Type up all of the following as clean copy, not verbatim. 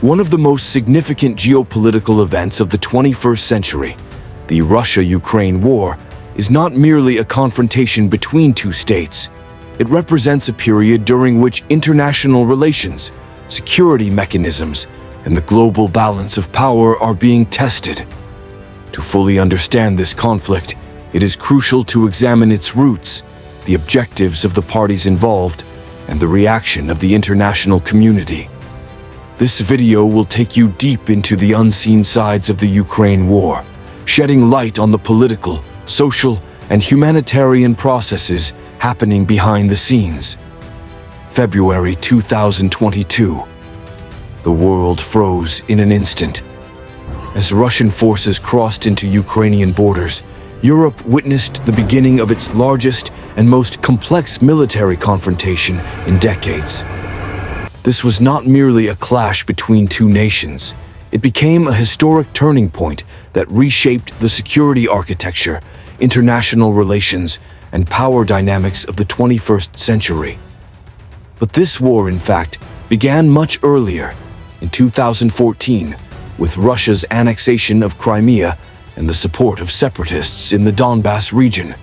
One of the most significant geopolitical events of the 21st century, the Russia-Ukraine war, is not merely a confrontation between two states. It represents a period during which international relations, security mechanisms, and the global balance of power are being tested. To fully understand this conflict, it is crucial to examine its roots, the objectives of the parties involved, and the reaction of the international community. This video will take you deep into the unseen sides of the Ukraine war, shedding light on the political, social, and humanitarian processes happening behind the scenes. February 2022. The world froze in an instant. As Russian forces crossed into Ukrainian borders, Europe witnessed the beginning of its largest and most complex military confrontation in decades. This was not merely a clash between two nations. It became a historic turning point that reshaped the security architecture, international relations, and power dynamics of the 21st century. But this war, in fact, began much earlier, in 2014, with Russia's annexation of Crimea and the support of separatists in the Donbas region.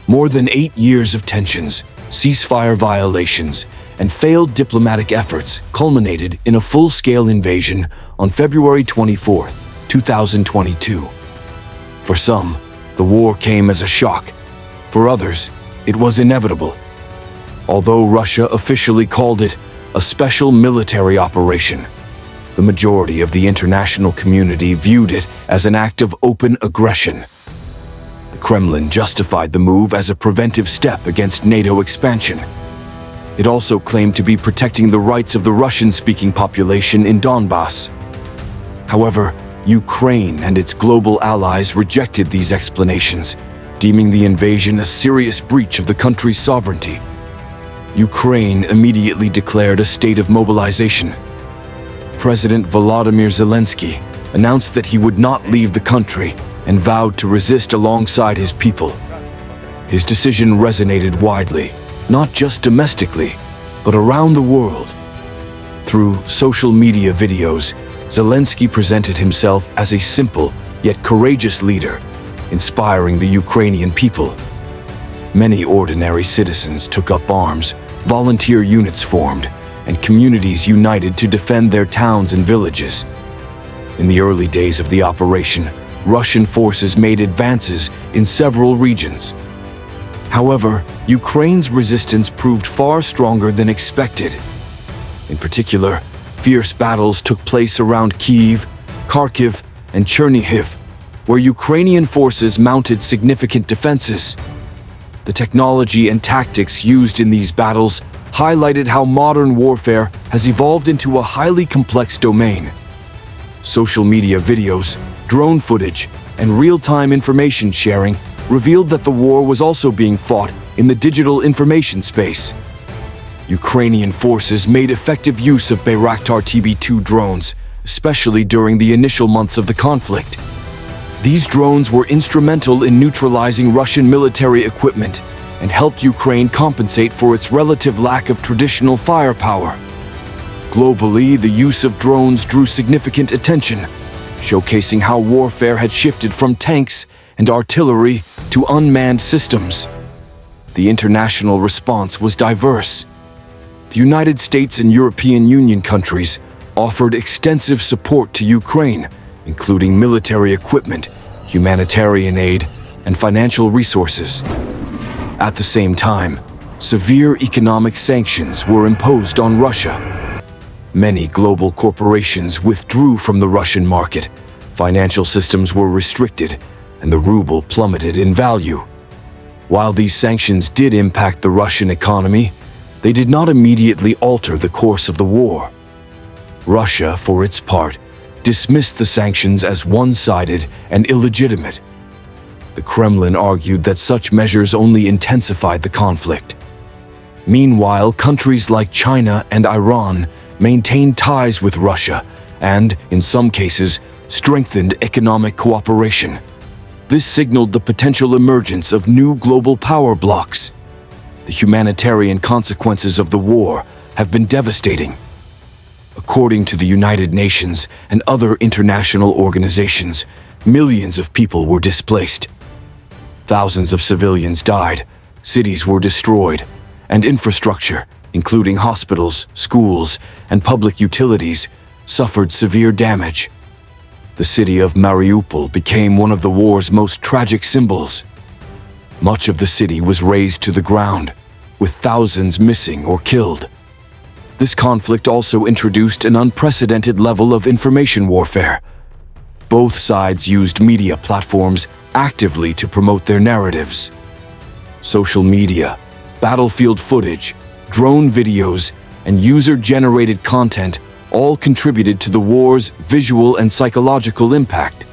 More than 8 years of tensions, ceasefire violations, and failed diplomatic efforts culminated in a full-scale invasion on February 24, 2022. For some, the war came as a shock. For others, it was inevitable. Although Russia officially called it a special military operation, the majority of the international community viewed it as an act of open aggression. The Kremlin justified the move as a preventive step against NATO expansion. It also claimed to be protecting the rights of the Russian-speaking population in Donbas. However, Ukraine and its global allies rejected these explanations, deeming the invasion a serious breach of the country's sovereignty. Ukraine immediately declared a state of mobilization. President Volodymyr Zelenski announced that he would not leave the country and vowed to resist alongside his people. His decision resonated widely, not just domestically, but around the world. Through social media videos, Zelensky presented himself as a simple yet courageous leader, inspiring the Ukrainian people. Many ordinary citizens took up arms, volunteer units formed, and communities united to defend their towns and villages. In the early days of the operation, Russian forces made advances in several regions. However, Ukraine's resistance proved far stronger than expected. In particular, fierce battles took place around Kyiv, Kharkiv, and Chernihiv, where Ukrainian forces mounted significant defenses. The technology and tactics used in these battles highlighted how modern warfare has evolved into a highly complex domain. Social media videos, drone footage, and real-time information sharing revealed that the war was also being fought in the digital information space. Ukrainian forces made effective use of Bayraktar TB2 drones, especially during the initial months of the conflict. These drones were instrumental in neutralizing Russian military equipment and helped Ukraine compensate for its relative lack of traditional firepower. Globally, the use of drones drew significant attention, showcasing how warfare had shifted from tanks and artillery to unmanned systems. The international response was diverse. The United States and European Union countries offered extensive support to Ukraine, including military equipment, humanitarian aid, and financial resources. At the same time, severe economic sanctions were imposed on Russia. Many global corporations withdrew from the Russian market, financial systems were restricted, and the ruble plummeted in value. While these sanctions did impact the Russian economy, they did not immediately alter the course of the war. Russia, for its part, dismissed the sanctions as one-sided and illegitimate. The Kremlin argued that such measures only intensified the conflict. Meanwhile, countries like China and Iran maintained ties with Russia and, in some cases, strengthened economic cooperation. This signaled the potential emergence of new global power blocs. The humanitarian consequences of the war have been devastating. According to the United Nations and other international organizations, millions of people were displaced. Thousands of civilians died, cities were destroyed, and infrastructure, including hospitals, schools, and public utilities, suffered severe damage. The city of Mariupol became one of the war's most tragic symbols. Much of the city was razed to the ground, with thousands missing or killed. This conflict also introduced an unprecedented level of information warfare. Both sides used media platforms actively to promote their narratives. Social media, battlefield footage, drone videos, and user-generated content all contributed to the war's visual and psychological impact.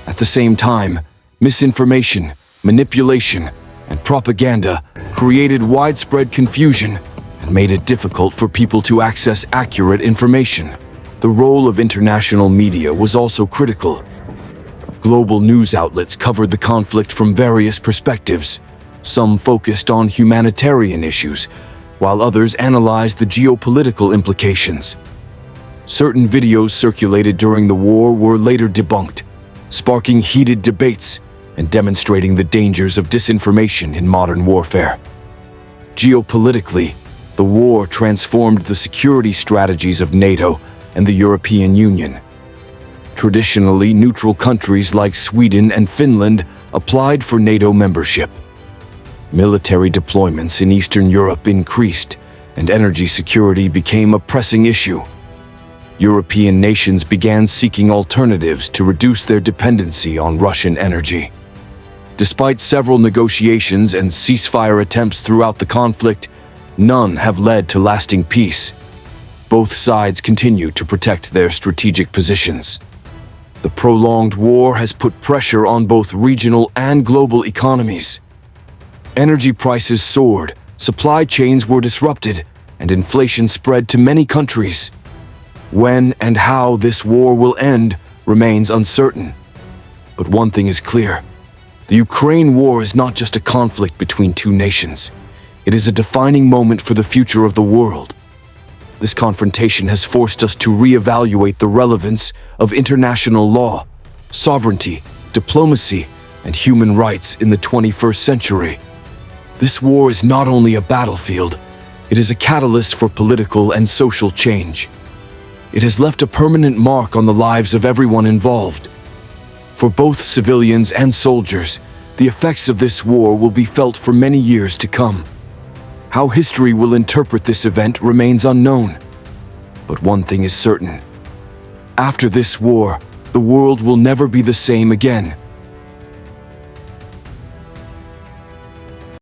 At the same time, misinformation, manipulation, and propaganda created widespread confusion and made it difficult for people to access accurate information. The role of international media was also critical. Global news outlets covered the conflict from various perspectives. Some focused on humanitarian issues, while others analyzed the geopolitical implications. Certain videos circulated during the war were later debunked, sparking heated debates and demonstrating the dangers of disinformation in modern warfare. Geopolitically, the war transformed the security strategies of NATO and the European Union. Traditionally, neutral countries like Sweden and Finland applied for NATO membership. Military deployments in Eastern Europe increased, and energy security became a pressing issue. European nations began seeking alternatives to reduce their dependency on Russian energy. Despite several negotiations and ceasefire attempts throughout the conflict, none have led to lasting peace. Both sides continue to protect their strategic positions. The prolonged war has put pressure on both regional and global economies. Energy prices soared, supply chains were disrupted, and inflation spread to many countries. When and how this war will end remains uncertain. But one thing is clear: the Ukraine war is not just a conflict between two nations. It is a defining moment for the future of the world. This confrontation has forced us to reevaluate the relevance of international law, sovereignty, diplomacy, and human rights in the 21st century. This war is not only a battlefield, it is a catalyst for political and social change. It has left a permanent mark on the lives of everyone involved. For both civilians and soldiers, the effects of this war will be felt for many years to come. How history will interpret this event remains unknown. But one thing is certain: after this war, the world will never be the same again.